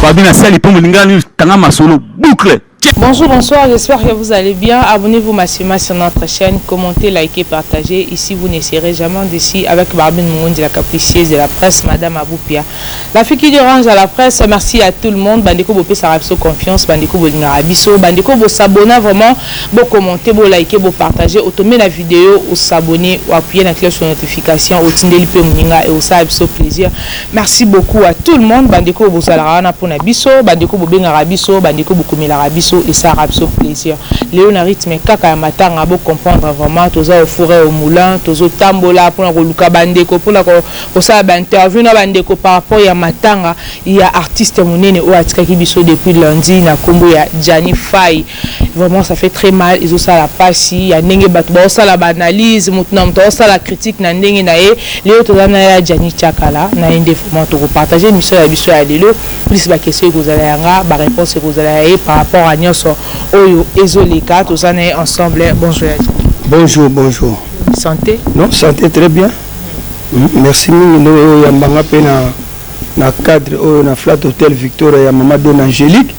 Fabien Sali pour Lingani Tangama solo boucle. Bonjour, bonsoir, j'espère que vous allez bien. Abonnez-vous massivement sur notre chaîne, commentez, likez, partagez. Ici, vous ne serez jamais déçus avec Barbine Moundi, la capricieuse de la presse, Madame Aboupia. La fille qui dérange à la presse, merci à tout le monde. Bandeko Bopé Sarabso Confiance, Bandeko Bolingarabiso, Bandeko Bo s'abonner vraiment, Bo commenter, Bo liker, Bo partager, automner la vidéo, ou s'abonner, ou appuyer la cloche de notification, ou Tindelipe Mouninga et au Sarabso plaisir. Merci beaucoup à tout le monde. Bandeko Bo Salarana pour Nabiso, Bandeko Bo Bengarabiso, Bandeko Bo Kumilarabiso. Et ça a plaisir. Léonarite, mais kaka matin à comprendre vraiment tous au fourré au moulin, tous au tambola pour la Luka Bandeko pour la ça interview na Bandeko par rapport à matanga il y a artiste monene au Atika Kibiso depuis lundi na Kombo ya Gianni Faye. Vraiment ça fait très mal. Ils ont ça la passe il y a nenge batba ça la analyse maintenant ça la critique na nenge na e Léo tozana ya Gianni Chakala na inde vraiment to partager mission ya biso ya lelo plus ba question que vous allez nga ba réponse que vous allez par rapport à Oyo Ezolika, tous en est ensemble. Bonjour. Bonjour, bonjour. Santé? Non, santé très bien. Merci. Nous avons na cadre na Flat Hotel Victoria ya Maman Don Angélique.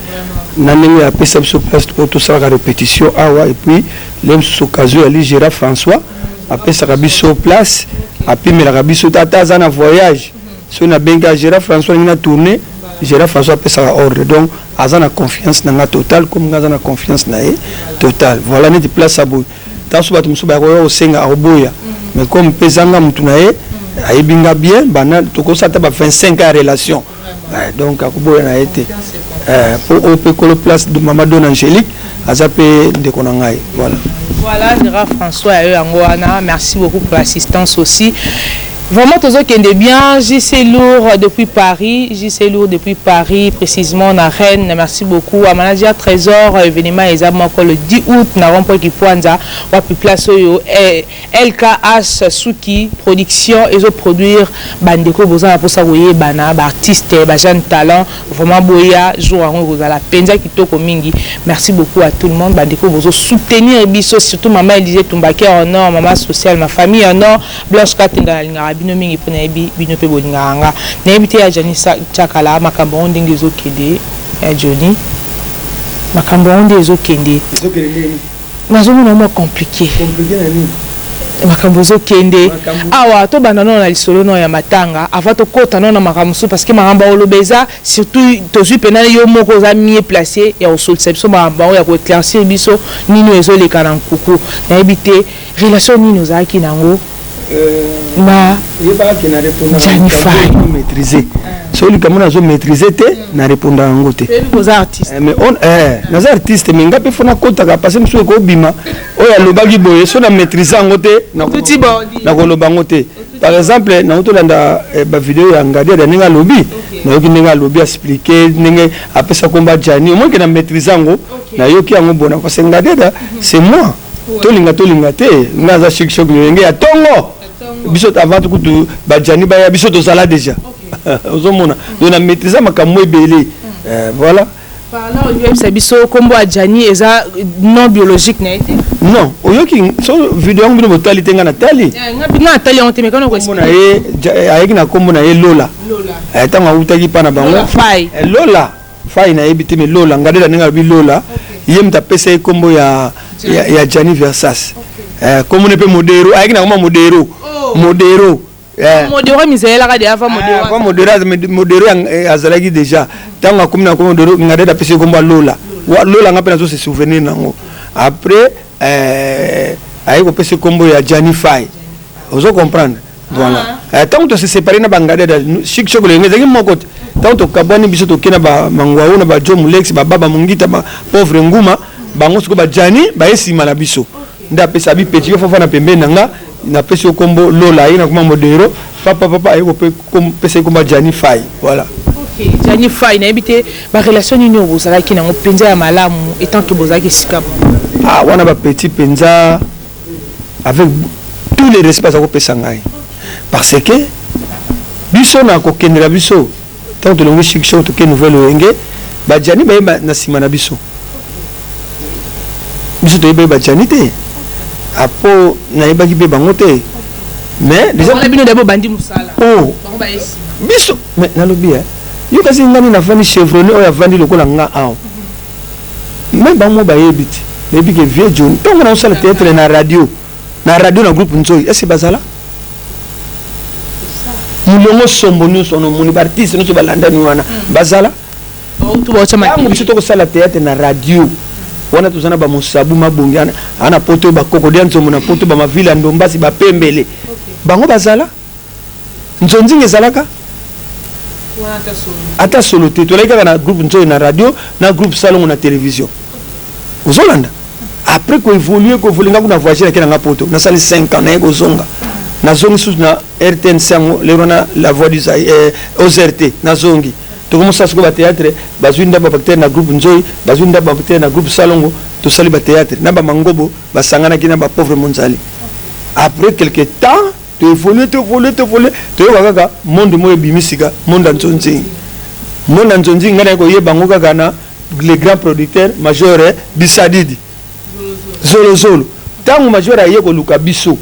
Nous avons appelé ça sur place pour tout ça la répétition. Et puis, l'homme sous occasion Ali Gérard François appelé ça sur place. Après, mais la rabi sur tata en voyage. Si on a bien Gérard François il a tourné. Gérard François appelle ça ordre. Donc, Azana confiance dans la totale, comme Azana confiance dans la totale. Voilà, nous place à bout. Tant que nous sommes au Senga, au Boya. Mais comme Pesanga Moutunae, Aïbinga bien, banal, tout ça, tu as 25 ans de relation. Donc, à Boya a été. Pour la place de Maman Don Angélique, Azapé de Konangaï. Voilà. Voilà, Gérard François, merci beaucoup pour l'assistance aussi. Vraiment, tout ça qui est bien. JC Lourd depuis Paris. JC Lourd depuis Paris, précisément à Rennes. Merci beaucoup. À Manager Trésor, événement exactement le 10 août. Nous avons pris Poinza. On a pu placer LKH Suki Production. Ils ont produit Bandeko Bozan pour ça. Vous voyez, artiste, jeune talent. Vraiment, Boya, jour à vous la Penza qui toko mingi. Merci beaucoup à tout le monde. Bandeko Bozo soutenir Bisso, surtout maman Elisée Toumbake en or, maman sociale, ma famille en or, Blanche Katenga binomingi pour naebi binope bolinganga naebite ya Gianni Chakala makambo ondenge ezokende ya Johnny makambo onde ezokende nazomona mo compliqué makambo ezokende awa to banano na lisolo no ya matanga avant to kota no na makambo parce que makambo olobeza surtout tozui pena yo moko za mieux placé ya osolsepso makambo ya ko éclaircir biso nino ezoleka na nkuku naebite relation nino za ki nango na Gianni Faye maîtriser celui comme on a maîtriser te na répondre en côté mais on nos artistes mais ngapi fona kota ka passer monsieur ko bima oya lobaki boye so na maîtriser en côté na ko lobango te par exemple na to landa ba vidéo ya ngadi da ninga lobby na yoki ninga lobby expliquer ninga apesa komba Gianni au moins que na maîtriser ngo na yoki ngo bona ko ngadi da c'est moi tolinga te ngaza chic ngenge ya tongo biso avant tout ba Gianni ba ya biso to sala déjà ozomona donc na maîtriser makambo ebele voilà parlant au c'est biso kombo a Gianni eza non biologique na été non oyoki so vidéo ngino botali tenga na tali ngabina tali on te me kono ko kombo na ye ayeki na kombo na ye Lola tanga utaki pana bango Faye Lola Faye na ebiti me Lola ngadela ninga bi Lola yemta pesa kombo ya Gianni Versace comme on peut modéro ayeki na kombo modéro modéro misela ka dia fa modéro azalaki déjà tanga comme na modéro ngadela pesa kombo Lola ngapena zo se souvenir nango après ayeko pesa kombo ya Gianni Faye ozo comprendre voilà tant que se séparer na bangadela chic chocolat ngezaki moko tant que kabani biso to kena ba mangwaona na ba Joe Mulex ba baba mungita ba pauvre nguma bango siko ba Gianni ba esima na biso nda pesa bi petit fo na pembeni nga na pesa kombo Lola ina kuma modéro papa ayeko pesa kombo Gianni Faye voilà. OK Gianni Faye na ebité ba relation nino bozala ki na penza ya malamu étant que bozala ki sikabo wana ba petit penza avec tous les respects à pesa ngai parce que biso na ko kendela biso tant que longue chic show to ke nouvelle enge ba Gianni ba na sima na biso to ba Gianni te apo na ebaki be bango te mais les gens bino d'abord bandi musala oh biso mais na lobi yo kasi ngani na vandi Chevrolet oya vandi lokola nga awo même bango ba yebiti lebi ke vieux John tongo na osala théâtre na radio na groupe Nzoyi est-ce bazala mulongo sombo nyonso no moni artiste nyonso balanda ni wana bazala tu ba chama biso to kosala théâtre na radio wana tozana ba mosabu mabongi ana poto ba kokodia nzomo na poto ba mavila ndombasi ba pembele bango bazala nzonzi ngezalaka ata solo te tolaika na groupe Nzoyi na radio na groupe Salongo na télévision ozolanda après ko évoluer nga voyager na kena poto na sali 5 ans na yego zonga na zongi sous na RTN sango le rona la voix du OZRT na zongi to commence à se ba théâtre bazwinda ba acteur na groupe Nzoyi bazwinda ba acteur na groupe Salongo to sali ba théâtre na ba mangobo basangana kina ba pauvre monzali après quelque temps to évoluer to kaka monde moye bimisika monde nzonzi ngana ko yeba ngo kaka na les grands producteurs major Bisadidi Zolo tangu major aye ko luka biso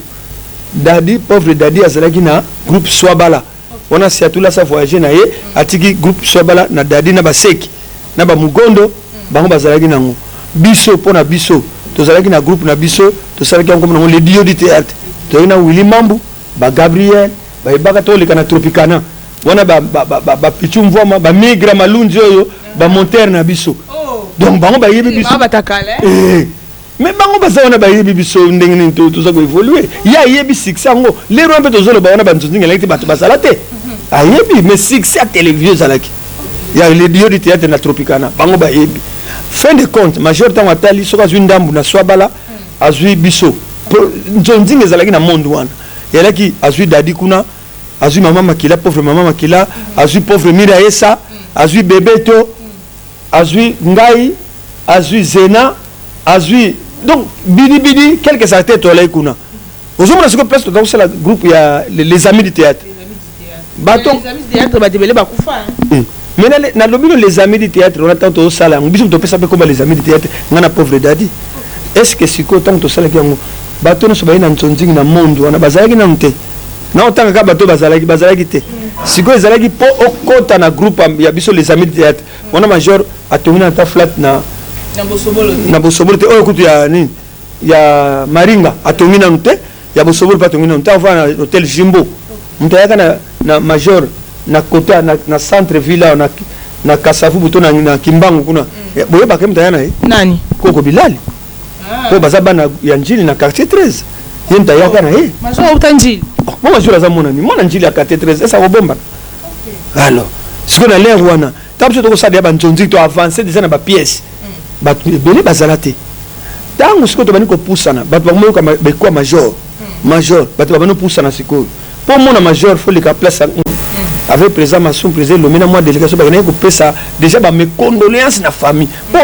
Dadi pauvre Dadi azalaki na groupe Swabala on a siatula sa voyager na ye atiki groupe Swabala na Dadi na baseki na ba mugondo bango bazalaki nango biso pona biso tozalaki na groupe na biso tosalaki comme na les dio du théâtre to na Willy Mambu ba Gabriel ba ibaka to lekana Tropicana wana ba pichu mvoma ba migra malunzi oyo ba monter na biso donc bango ba yebi biso ba takale mais bango ba zaona ba yebi biso ndengene to za ko évoluer ya yebi succès ngo les rompe to zolo ba wana ba nzunzi ngelaki ba salate a yebi mais succès télévision zalaki ya les dio du théâtre na Tropicana bango ba yebi fin de compte major tango atali soka zwi ndambu na Swabala azwi biso nzonzi ngezalaki na monde wana yalaki azwi Dadi kuna azwi maman Makila pauvre maman Makila azwi pauvre Miraesa azwi Bebeto azwi Ngai azwi Zena azwi donc bidi quelques acteurs tolay kuna ozomona siko presque dans la groupe il y a les amis du théâtre baton les amis du théâtre ba debele ba kufa mais na lobino les amis du théâtre on attend to sala ngiso to pesa pe comme les amis du théâtre ngana pauvre Dadi est-ce que siko tant to sala kiango bato no sobayi na nzonzi na monde wana bazalaki na mte na otanga ka bato bazalaki te siko ezalaki po okota na groupe ya biso les amis du théâtre on a major atomina ta flat na bosobolo te oyo kutu ya nini ya Maringa atomina mte ya bosobolo pa tomina mte enfin na hôtel Jimbo mtayaka na major na kota na centre ville na Kasafu buto na Kimbangu kuna boye ba kemta yana nani koko Bilali ko bazabana ya njili na quartier 13 yenta yaka na major utanjili major azamona ni mona njili ya quartier 13 esa obomba alors siko na l'air wana tapso to ko sadia ba nzonzi to avancer déjà na ba pièce ba belé bazalate tango siko to bani ko pusana ba bamoyo ka be kwa major ba to bano pusana siko pour mona major faut le ka place avec président Massoum président Lomena moi délégation ba ko pesa déjà ba mes condoléances na famille bon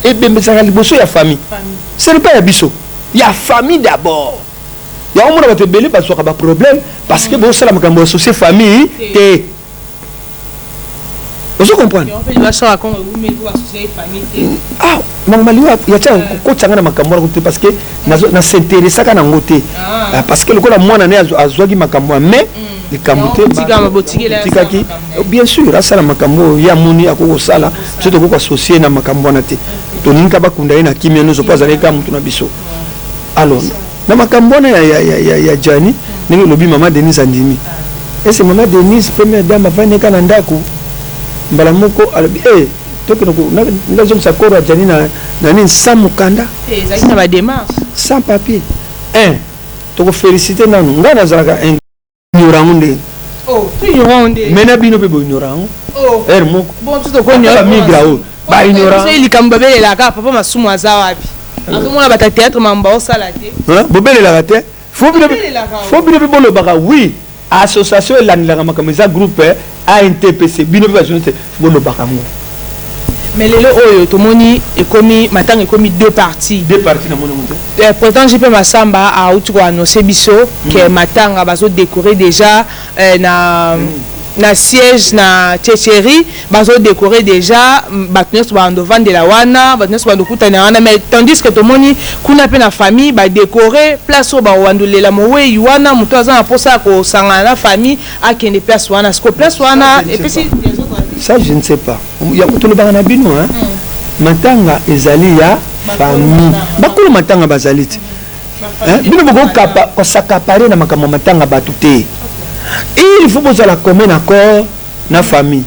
et bembe ça liboso ya famille ce n'est pas ya biso ya famille d'abord ya omona ba te belé ba so ka ba problème parce que bon ça la makambo associé famille té vous comprenez ah normali ya tia ko tsanga na makambo ko parce que na s'intéresser kana ngote parce que le ko la mwana ne azwaki makambo mais likambuté tikaki bien sûr asala makambo ya muni akoko sala surtout ko associer na makambo na te to ninka bakunda ina kimia nozo pas avec mutu na biso alors na makambo na ya Jani ningo lobi mama Denise Andimi et c'est maman Denise première dame afane kana ndako mbala moko alabi tokeno ko na zong sakoro ya Jani na nini sans mukanda ça va démarche sans papier to ko féliciter nanu ngana zaka ignorant nde ignorant nde mena bino pe bo ignorant moko bon tout ko ignorant migra o ba ignorant c'est likamba belela ka papa masumu aza wapi akomona bata théâtre mamba o sala te bobelela te faut bino pe bolo baka oui association elandilaka makambo eza groupe ANTPC bino pe bajournaliste bolo baka ngo mais lelo oyo tomoni ekomi matanga ekomi deux parties na mona monte pourtant JP Masamba a outu ko annoncer biso que matanga bazo décorer déjà na siège na Tchétchéri bazo décorer déjà batneus bando vendre la wana batneus bando kutana wana mais tandis que tomoni kuna pe na famille ba décorer place o ba wandulela mowe wana muto aza na posa ko sanga na famille akende place wana sko place wana et puis Ça, je ne sais pas. Il y a tout le bagana bino, hein. Matanga ezali ya famille. Bakulu matanga bazalite. Hein? Bino boko kapa ko sakapare na makambo matanga batute. Il faut poser la commune accord na famille.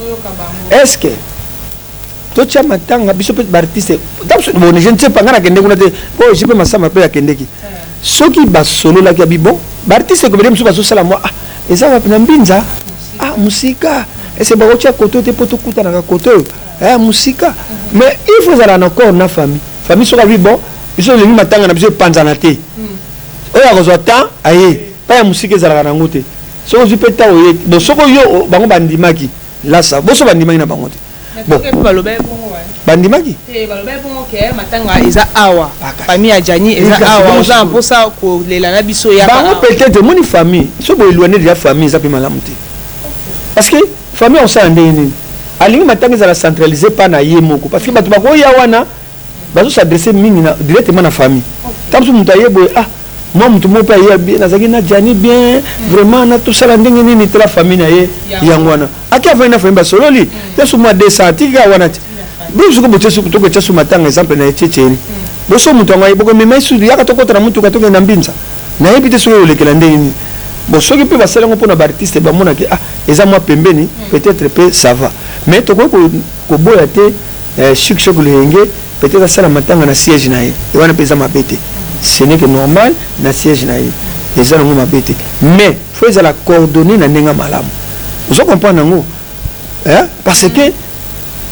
Est-ce que to tia matanga biso pe artiste bon je ne sais pas ngana kende kuna te oh je peux masama pe ya kende ki. Soki ba solo la ki bon artiste ko bedem so ba so sala moi eza wa na mbinza musika ese ba ocha koto te poto kuta na koto musika mais il faut aller encore na famille so ka bi bon biso le matanga na biso panzana te oya ko zo temps aye pa ya musika ezala na ngote so je peux ta oye bon soko yo bango bandimaki là ça bo so bandimaki na bango te bon bandimaki matanga eza awa famille ajani eza awa oza pour ça ko lela na biso ya bango peut-être moni famille so bo éloigné de la famille ça peut malamu te parce que famille on s'en ndeni alingi matanga za la centraliser pas na yemoko parce que batu bako ya wana bazo s'adresser mingi na directement na famille tamsu mutaye boy moi mutu mo pa ya bien nazaki na jani bien vraiment na tout ça la ndenge nini tra famille na ye yangwana akiava na famille basololi tesu moi 200 tika wana biso ko botesu to ko tesu matanga exemple na etcheni boso mutu ngai boko mema isu yaka to kotana mutu katoke na mbinza na yebite so olekela ndenge boso ki pe basala ngo pona ba artiste ba mona ke eza moi pembeni peut-être peu ça va mais to ko boya te chic choc lenge peut-être ça la matanga na siège na ye wana pesa mabete. Ce n'est que normal na siège na les gens ont mabete mais faut la coordonner na nenga malamu vous comprenez ngo hein parce que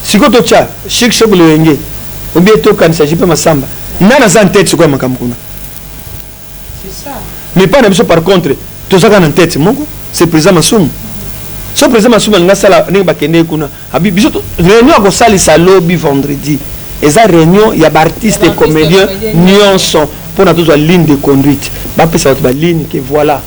si ko to cha chic choc le ngé ou bien to kan s'agit pas masamba nana za tête c'est quoi makamukuna c'est ça mais pas na biso par contre to za kana tête moko c'est président Masumu so président Masumu nga sala nenga bakende kuna abi biso réunion ko sali sa lobby vendredi eza réunion ya ba artiste et comédien nyonso pour na toute ligne de conduite ba pesa ba ligne que voilà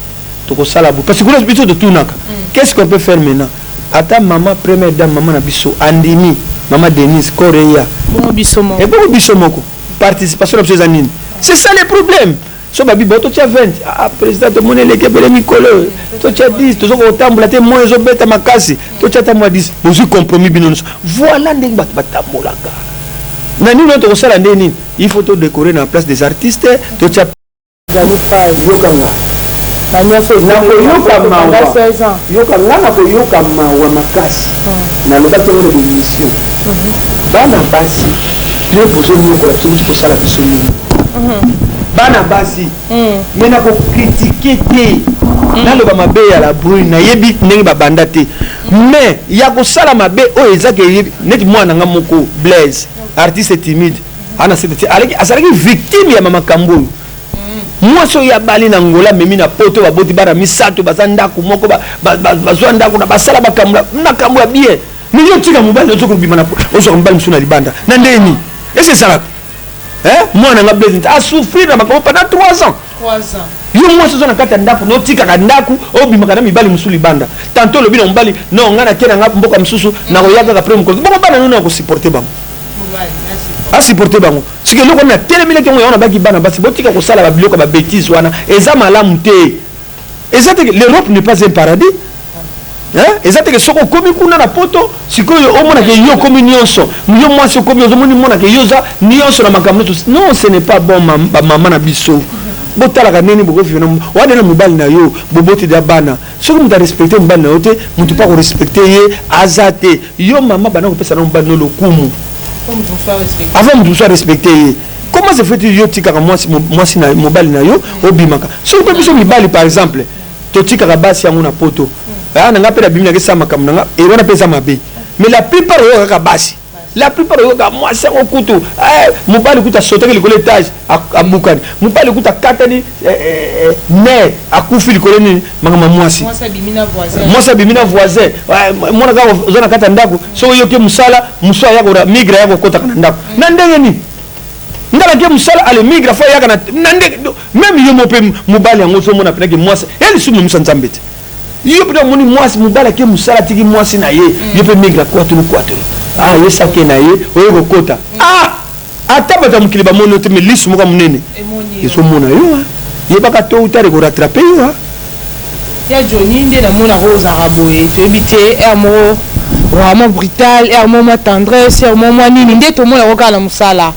to ko sala parce que le but de tout naka qu'est-ce qu'on peut faire maintenant ata maman première dame maman na biso andimi maman Denise Korea bon biso moko et bon biso moko participation na ces anines c'est ça le problème so ba bibo to tia 20 président de monele ke bele mikolo to tia 10 to ko tambula te moins zo beta makasi to tia ta moi 10 vous compromis binono voilà ndenge ba tambolaka nani no to sala ndeni il faut to décorer na place des artistes to tia galu pa yokanga banya so na ko yokama yokanga na ko yokama wa makasi na loba to de mission bana basi le poser yo ko tu ko sala biso bana basi mena ko critiquer te na loba mabe ya la bruit na yebi ndenge babanda te mais ya ko sala mabe o ezake net mwana nga moko Blaise artiste timide ana c'était aleki asalaki victime ya mama Kamboyo moi so ya bali na ngola memi na poto ba boti bara misato bazanda ku moko bazwa ndako na basala bakamula na kambo ya bien ni yo tika mobile zo ko bima na ozo mbali msuna libanda na ndeni et c'est ça moi na nga Blaise a souffrir na makambo pendant 3 ans yo moi so na kata ndako no tika ka ndako o bima kana mibali msuli banda tantôt le bino mbali no ngana kena nga mboka msusu na ko yaga ka premier ko bon bana no ko supporter bango a supporter bango si que loko na telemile ke on a baki bana basi botika ko sala ba biloko ba bêtise wana eza malamu te eza te l'Europe n'est pas un paradis hein eza te que soko komi kuna na poto sikoyo o mona ke yo komi nyonso yo moi so komi zo moni mona ke yo za nyonso na makambo non ce n'est pas bon maman na biso botala ka neni boko fina wana na mobali na yo boboti da bana soko muta respecter mobali na yo te mutu pa ko respecter ye azate yo mama bana ko pesa na mobali no lokumu avant de soit respecté comment se fait-il yo tika moi si na mobile na yo obimaka so ko biso mibali par exemple to tika ka basi yango na poto na nga pe la bimina ke sama kamnanga e wana pesa mabe mais la plupart yo ka basi la plupart yo ka moi c'est au couteau mobile kuta sauter le étage à bukani mobile kuta katani ne akufi le koloni mangama moi ça bimina voisin moi na ka zona kata ndako so yo ke musala muswa yako na migra yako kota kana ndako na ndenge ni ngala ke musala ale migra fa yaka na ndenge même yo mope mobile yango so mona pena ke moi elle sou musa nzambete yo pe moni moi mobile ke musala tiki moi na ye yo pe migra kwa tu yesa ke na ye oyo kota atabata mukili ba mono te me lisu moka munene eso mona yo ye baka to utare ko rattraper yo ya Johnny nde na mona ko za raboye to ebite e amo vraiment brutal et moment tendresse et moment nini nde to mona kokala musala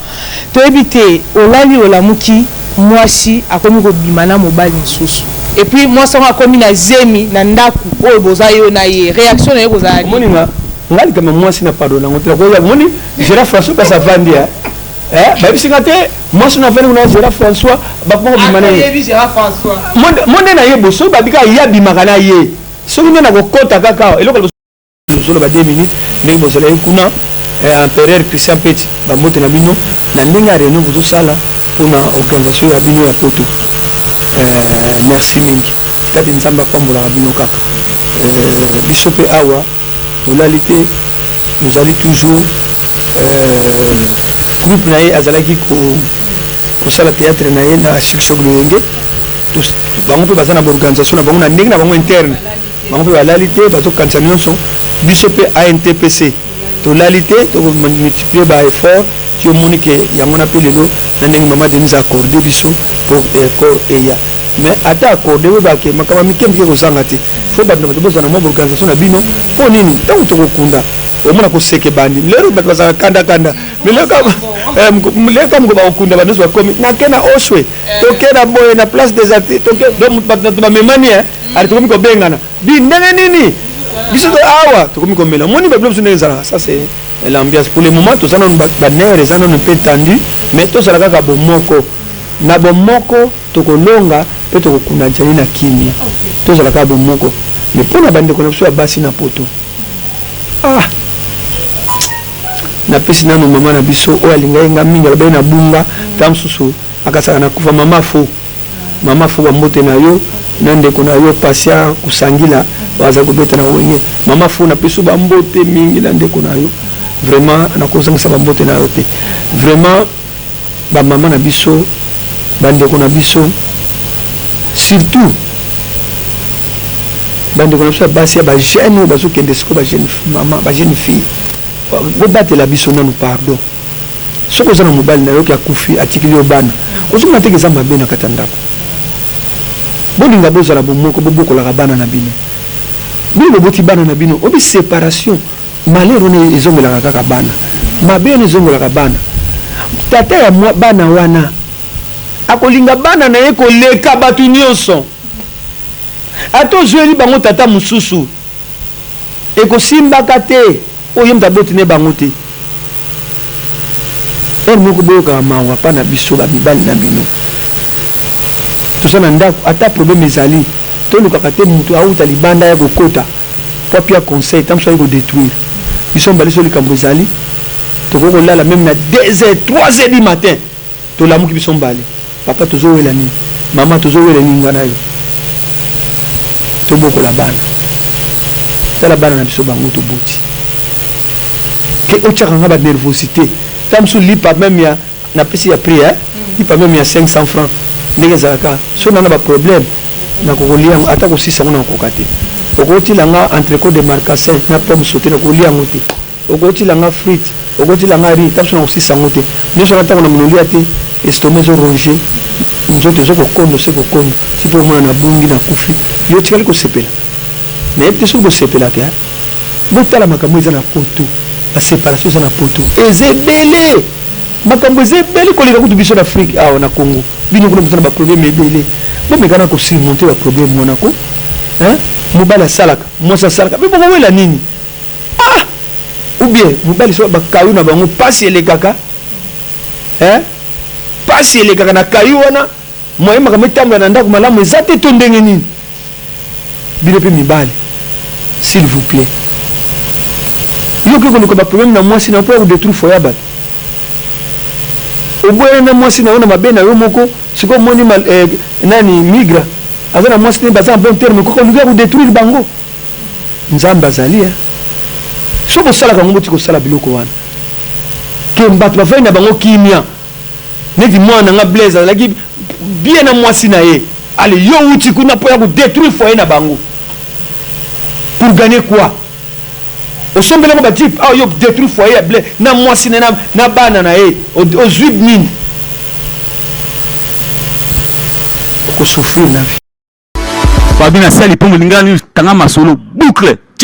to ebité olali olamuki mwasi akomi ko bimana mobali nsusu et puis moi ça akomi na zemi na ndaku oyo boza yo na ye réaction na yo boza moninga ngali kama mwasi na pardon ngotela ko ya moni Gérard François ka sa vandia ba bisinga te mwasi na venu na Gérard François ba ko bimana ye Gérard François monde na ye boso ba bika ya bimaka na ye soki na ko kota kaka eloko solo ba 2 minutes ndenge bozala kuna empereur Christian Petit ba moto na bino na ndenge ya réunion bozo sala pona organisation ya bino ya poto merci mingi tabi nzamba pambola ba bino kaka biso pe awa tolali te nous allons toujours groupe na ye azalaki ko sala théâtre na ye na succès glorieux tous bango pe bazana ba organisation na bango na ndenge na bango interne bango pe balali te bazo kanisa nyonso biso pe ANTPC to lalité to multiplier ba effort ti omoni ke yango na pe lelo na ndenge mama Denise accordé biso pour eya mais ata accordé we ba ke makama mikembe ko sanga te fo ba no boza na mo organisation na bino po nini tango to kokunda omona ko seke bandi lero ba baza kanda mais leka mko ba okunda banoso ba komi na kena oswe to kena boye na place des artistes to ke do ba memani ari to komi ko bengana bi ndenge nini biso to awa to komi ko mela moni ba blobso ndeza ça c'est l'ambiance pour le moment to ça non ba nerf ça non peut tendu mais to sala kaka bomoko na bomoko to kolonga pe to kokuna jani na kimia to sala kaka bomoko mais pour na bande ko so basi na poto na pesi nanu mama na biso o alinga inga minga ba na bunga tamsusu akasaka na kufa mama fo ba mbote na yo nande kuna yo pasia kusangila waza kubeta na wenye mama fo na peso ba mbote mingi nande kuna yo vraiment na kozanga sa ba mbote na yo te vraiment ba mama na biso bande kuna biso surtout bande kuna biso basia ba jeune baso kende siko ba jeune mama ba jeune fille bo batela biso nanu pardon soko zana mobali na yo ki akufi atikili obana ozuma teke za mabe na katandako bolinga bozala bomoko bobokola bana na bino bino boti bana na bino obi séparation malero ne ezongela kaka bana mabe ne ezongela bana tata ya bana wana akolinga bana na ye koleka batu nyonso ato zweli bango tata mususu ekosimbaka te oyo mtaboti ne bango te moko boyoka mawa pa na biso ba mibali na bino tosana ndako ata problème ezali tolukaka te mutu auta libanda ya kokota po pia conseil tamso ya détruire biso mbali so likambo ezali tokoko lala même na 2h 3h du matin tolamuki biso mbali papa tozowela nini mama tozowela nini ngana yo tobokola bana tala bana na biso bango toboti ke otiaka ba nervosité tamso lipa même ya na pesi ya prix lipa même ya 500 francs ndenge zalaka so nanga ba problème na kokolia ata ko 600 na kokate okoti langa entrecôte de marcassin na pomme sauté na kolia ngote okoti langa frites okoti langa riz tamso na ko 600 ngote nyoso na tango na monolia te estomac zo ronger nzoto zo kokondo se kokondo tipo mwana na bungi na kufi yo tikali ko sepela mais te so ko sepela ke botala makambo eza na poto la séparation eza na poto ezebele makambo ezebele koleka kutu biso na Afrique awa na Congo bino kuna mutana ba problème ebele bomekana ko surmonter ba problème monako mobali asalaka mwasi asalaka mpe bokowela nini ou bien mobali so bakayu na bango pasi elekaka pasi elekaka na kayu wana moye makambo etambola na ndako malamu eza te to ndenge nini bino mpe mibali s'il vous plaît yo ke koluka ba problème na mwasi na po ya kodétruire foyer bato oboye na mwasi na yo na mabe na yo moko siko moni nani migra aza na mwasi ne baza en bon terme koko luka kodétruire bango nzambe azali so bosalaka ngo boti kosala biloko wana ke bato bafai na bango kimia neti mwana nga Blaise azalaki bien na mwasi na ye ale yo uti kuna po ya kodétruire foyer na bango pour gagner quoi osombela mo ba type yo détruire foyer ya Blaise na mwasi na bana na ye aux 8 mines ko souffrir na vie babina sali pombo lingani tanga masolo boucle